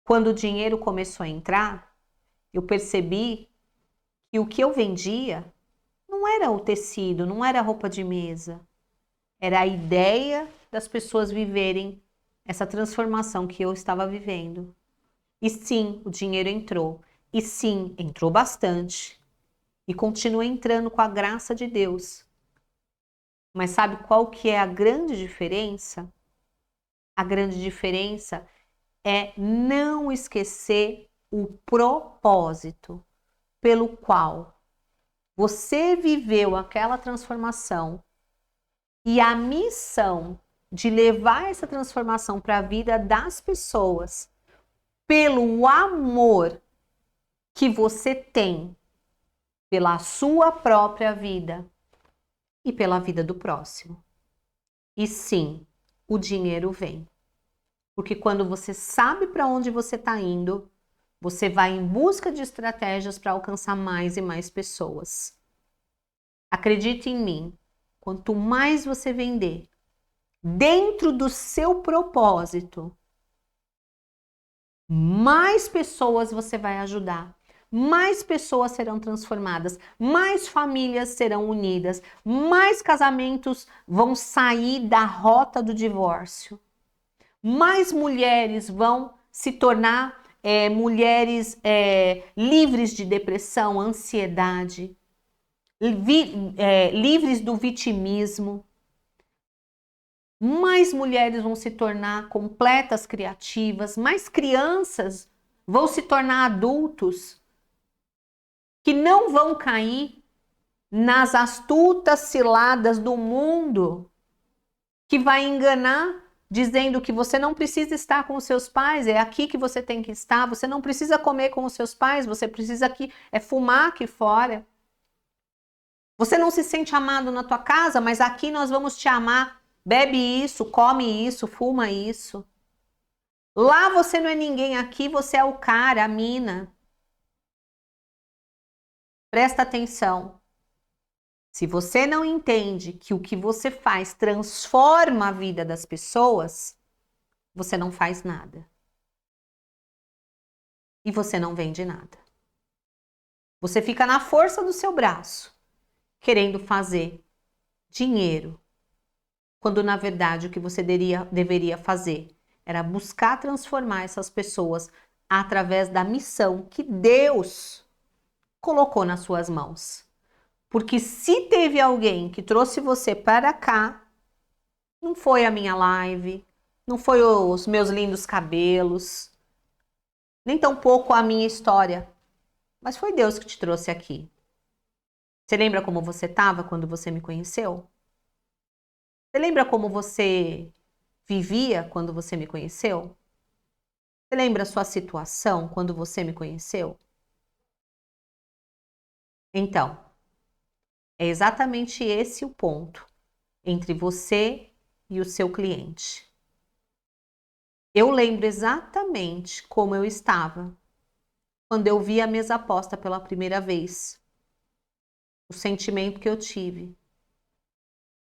Quando o dinheiro começou a entrar, eu percebi que o que eu vendia não era o tecido, não era a roupa de mesa. Era a ideia das pessoas viverem essa transformação que eu estava vivendo. E sim, o dinheiro entrou. E sim, entrou bastante. E continua entrando com a graça de Deus. Mas sabe qual que é a grande diferença? A grande diferença é não esquecer o propósito pelo qual você viveu aquela transformação e a missão de levar essa transformação para a vida das pessoas pelo amor que você tem pela sua própria vida e pela vida do próximo. E sim, o dinheiro vem. Porque quando você sabe para onde você está indo, você vai em busca de estratégias para alcançar mais e mais pessoas. Acredite em mim, quanto mais você vender dentro do seu propósito, mais pessoas você vai ajudar, mais pessoas serão transformadas, mais famílias serão unidas, mais casamentos vão sair da rota do divórcio, mais mulheres vão se tornar mulheres livres de depressão, ansiedade, livres do vitimismo. Mais mulheres vão se tornar completas criativas, mais crianças vão se tornar adultos que não vão cair nas astutas ciladas do mundo que vai enganar dizendo que você não precisa estar com os seus pais, é aqui que você tem que estar, você não precisa comer com os seus pais, você precisa fumar aqui fora. Você não se sente amado na tua casa, mas aqui nós vamos te amar. Bebe isso, come isso, fuma isso. Lá você não é ninguém, aqui você é o cara, a mina. Presta atenção. Se você não entende que o que você faz transforma a vida das pessoas, você não faz nada. E você não vende nada. Você fica na força do seu braço, querendo fazer dinheiro, quando na verdade o que você deveria fazer era buscar transformar essas pessoas através da missão que Deus colocou nas suas mãos. Porque se teve alguém que trouxe você para cá, não foi a minha live, não foi os meus lindos cabelos, nem tampouco a minha história, mas foi Deus que te trouxe aqui. Você lembra como você estava quando você me conheceu? Você lembra como você vivia quando você me conheceu? Você lembra a sua situação quando você me conheceu? Então, é exatamente esse o ponto entre você e o seu cliente. Eu lembro exatamente como eu estava quando eu vi a mesa posta pela primeira vez. O sentimento que eu tive.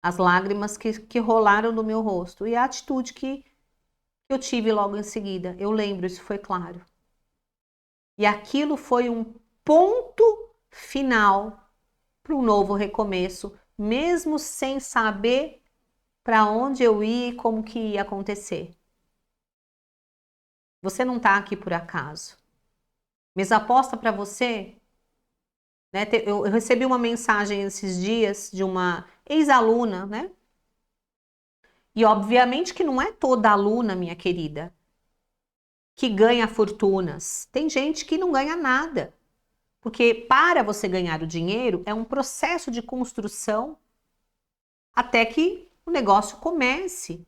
As lágrimas que rolaram no meu rosto e a atitude que eu tive logo em seguida. Eu lembro, isso foi claro. E aquilo foi um ponto final para um novo recomeço, mesmo sem saber para onde eu ia e como que ia acontecer. Você não está aqui por acaso. Mesa posta para você, né? Eu recebi uma mensagem esses dias de uma ex-aluna, né? E obviamente que não é toda aluna, minha querida, que ganha fortunas. Tem gente que não ganha nada. Porque para você ganhar o dinheiro é um processo de construção até que o negócio comece.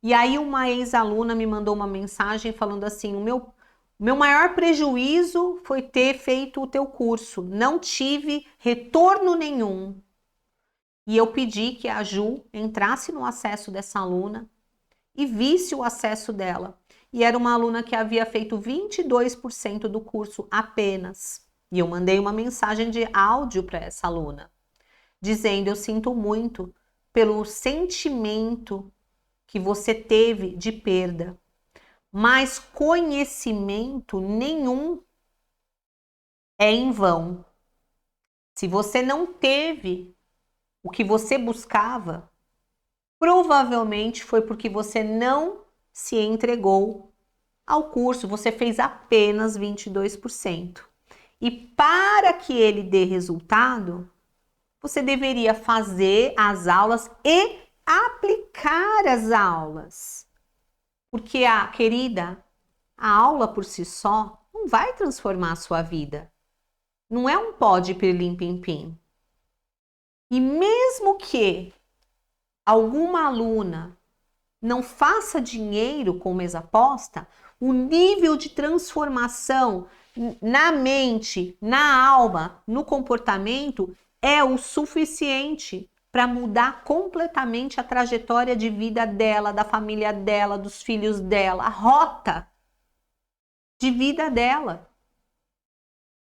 E aí uma ex-aluna me mandou uma mensagem falando assim: o meu maior prejuízo foi ter feito o teu curso. Não tive retorno nenhum. E eu pedi que a Ju entrasse no acesso dessa aluna e visse o acesso dela. E era uma aluna que havia feito 22% do curso apenas. E eu mandei uma mensagem de áudio para essa aluna, dizendo: eu sinto muito pelo sentimento que você teve de perda, mas conhecimento nenhum é em vão. Se você não teve o que você buscava, provavelmente foi porque você não se entregou ao curso, você fez apenas 22%. E para que ele dê resultado, você deveria fazer as aulas e aplicar as aulas. Porque, querida, a aula por si só não vai transformar a sua vida. Não é um pó de pirlim-pim-pim. E mesmo que alguma aluna não faça dinheiro com mesa aposta, o nível de transformação na mente, na alma, no comportamento é o suficiente para mudar completamente a trajetória de vida dela, da família dela, dos filhos dela, a rota de vida dela.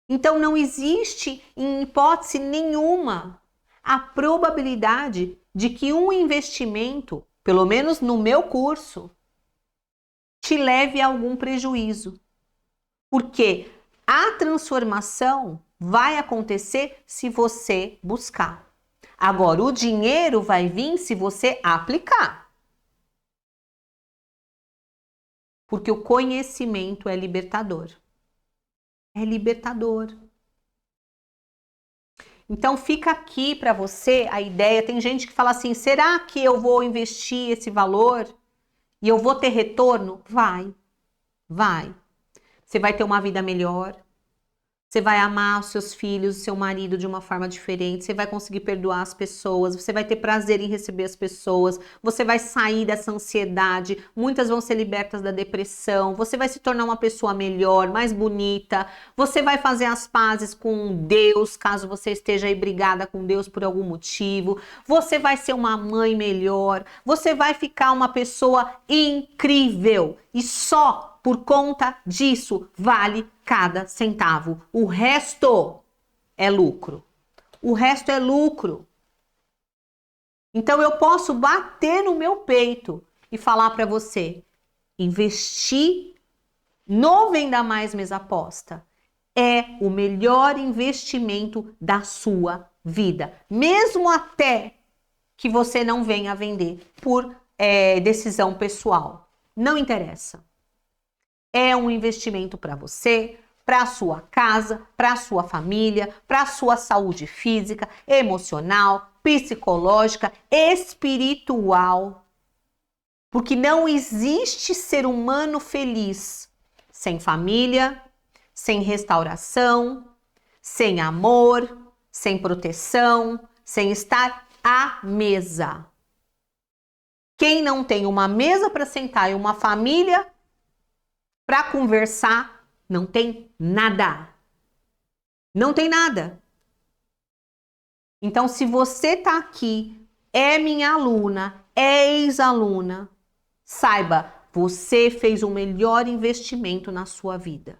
Então não existe, em hipótese nenhuma, a probabilidade de que um investimento, pelo menos no meu curso, te leve a algum prejuízo. Porque a transformação vai acontecer se você buscar. Agora, o dinheiro vai vir se você aplicar. Porque o conhecimento é libertador. É libertador. Então fica aqui para você a ideia. Tem gente que fala assim, será que eu vou investir esse valor e eu vou ter retorno? Vai. Você vai ter uma vida melhor. Você vai amar os seus filhos, o seu marido de uma forma diferente. Você vai conseguir perdoar as pessoas. Você vai ter prazer em receber as pessoas. Você vai sair dessa ansiedade. Muitas vão ser libertas da depressão. Você vai se tornar uma pessoa melhor, mais bonita. Você vai fazer as pazes com Deus, caso você esteja aí brigada com Deus por algum motivo. Você vai ser uma mãe melhor. Você vai ficar uma pessoa incrível. E só por conta disso, vale cada centavo. O resto é lucro. O resto é lucro. Então eu posso bater no meu peito e falar para você, investir no Venda Mais Mesa Aposta é o melhor investimento da sua vida. Mesmo até que você não venha vender por decisão pessoal. Não interessa. É um investimento para você, para a sua casa, para a sua família, para a sua saúde física, emocional, psicológica, espiritual. Porque não existe ser humano feliz sem família, sem restauração, sem amor, sem proteção, sem estar à mesa. Quem não tem uma mesa para sentar e uma família para conversar, não tem nada. Não tem nada. Então, se você está aqui, é minha aluna, é ex-aluna, saiba, você fez o melhor investimento na sua vida.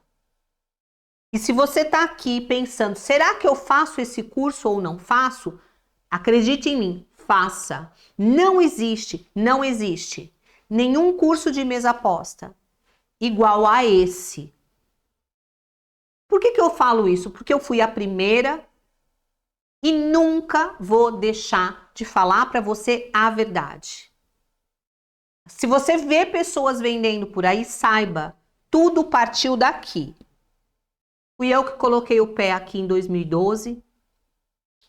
E se você está aqui pensando, será que eu faço esse curso ou não faço? Acredite em mim, faça. Não existe nenhum curso de mesa aposta igual a esse. Por que eu falo isso? Porque eu fui a primeira e nunca vou deixar de falar para você a verdade. Se você vê pessoas vendendo por aí, saiba, tudo partiu daqui. Fui eu que coloquei o pé aqui em 2012.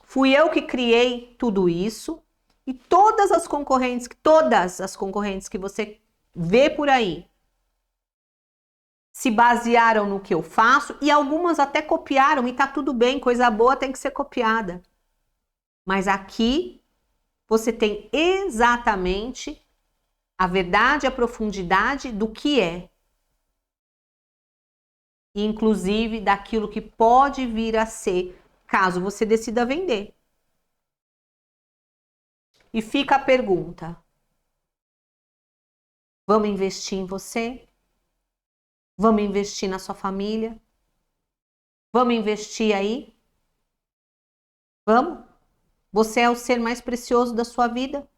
Fui eu que criei tudo isso. E todas as concorrentes que você vê por aí, se basearam no que eu faço e algumas até copiaram e tá tudo bem, coisa boa tem que ser copiada. Mas aqui você tem exatamente a verdade, a profundidade do que é. E inclusive daquilo que pode vir a ser, caso você decida vender. E fica a pergunta: vamos investir em você? Vamos investir na sua família? Vamos investir aí? Vamos? Você é o ser mais precioso da sua vida?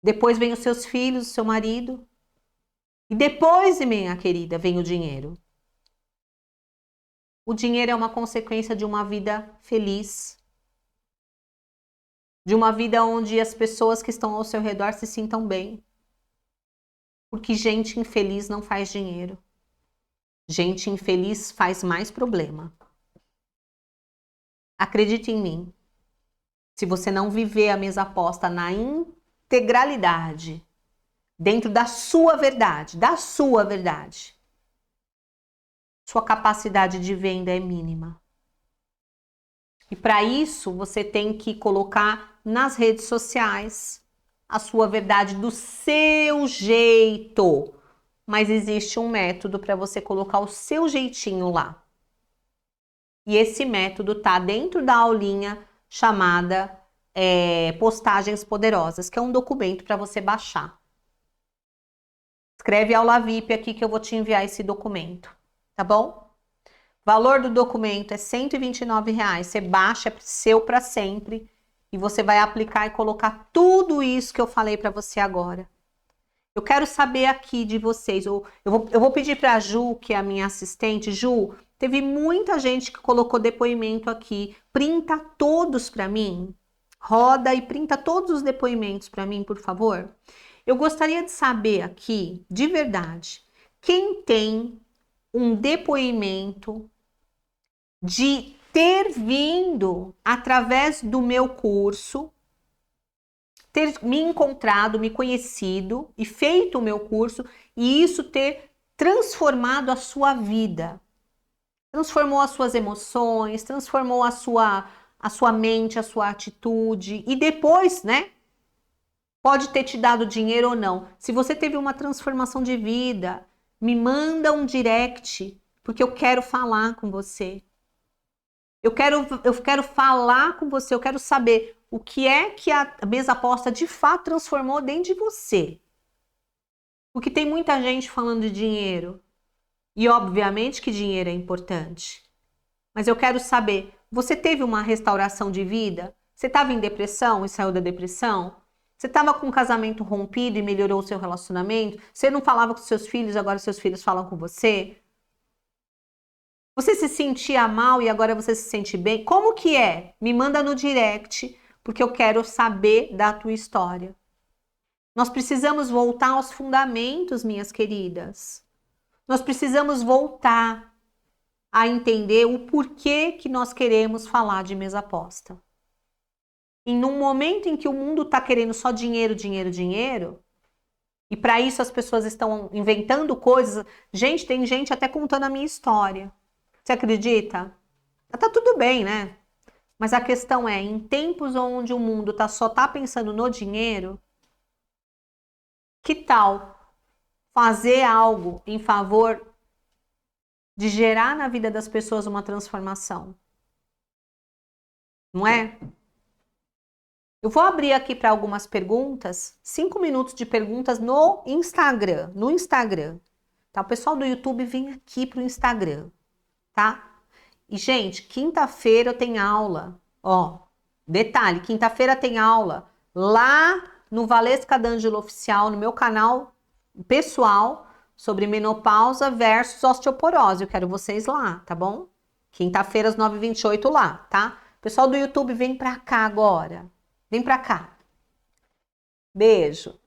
Depois vem os seus filhos, o seu marido. E depois, minha querida, vem o dinheiro. O dinheiro é uma consequência de uma vida feliz. De uma vida onde as pessoas que estão ao seu redor se sintam bem. Porque gente infeliz não faz dinheiro. Gente infeliz faz mais problema. Acredite em mim. Se você não viver a mesa aposta na integralidade, dentro da sua verdade, sua capacidade de venda é mínima. E para isso, você tem que colocar nas redes sociais a sua verdade do seu jeito. Mas existe um método para você colocar o seu jeitinho lá. E esse método tá dentro da aulinha chamada Postagens Poderosas, que é um documento para você baixar. Escreve aula VIP aqui que eu vou te enviar esse documento, tá bom? Valor do documento é R$129. Você baixa, é seu para sempre. E você vai aplicar e colocar tudo isso que eu falei para você agora. Eu quero saber aqui de vocês. Eu vou pedir para a Ju, que é a minha assistente. Ju, teve muita gente que colocou depoimento aqui. Printa todos para mim. Roda e printa todos os depoimentos para mim, por favor. Eu gostaria de saber aqui, de verdade, quem tem um depoimento de ter vindo através do meu curso, ter me encontrado, me conhecido e feito o meu curso e isso ter transformado a sua vida. Transformou as suas emoções, transformou a sua mente, a sua atitude e depois, né? Pode ter te dado dinheiro ou não. Se você teve uma transformação de vida, me manda um direct, porque eu quero falar com você. Eu quero falar com você, eu quero saber o que é que a mesa aposta de fato transformou dentro de você. Porque tem muita gente falando de dinheiro. E obviamente que dinheiro é importante. Mas eu quero saber, você teve uma restauração de vida? Você estava em depressão e saiu da depressão? Você estava com um casamento rompido e melhorou o seu relacionamento? Você não falava com seus filhos, agora seus filhos falam com você? Você se sentia mal e agora você se sente bem? Como que é? Me manda no direct, porque eu quero saber da tua história. Nós precisamos voltar aos fundamentos, minhas queridas. Nós precisamos voltar a entender o porquê que nós queremos falar de mesa aposta. E num momento em que o mundo está querendo só dinheiro, dinheiro, dinheiro, e para isso as pessoas estão inventando coisas. Gente, tem gente até contando a minha história. Você acredita? Tá tudo bem, né? Mas a questão é, em tempos onde o mundo só tá pensando no dinheiro, que tal fazer algo em favor de gerar na vida das pessoas uma transformação? Não é? Eu vou abrir aqui para algumas perguntas, 5 minutos de perguntas no Instagram. Tá? O pessoal do YouTube vem aqui pro Instagram, tá? E, gente, quinta-feira eu tenho aula. Ó, detalhe, quinta-feira tem aula lá no Valesca D'Angelo Oficial, no meu canal pessoal, sobre menopausa versus osteoporose. Eu quero vocês lá, tá bom? Quinta-feira às 9h28 lá, tá? Pessoal do YouTube, vem pra cá agora. Vem pra cá. Beijo.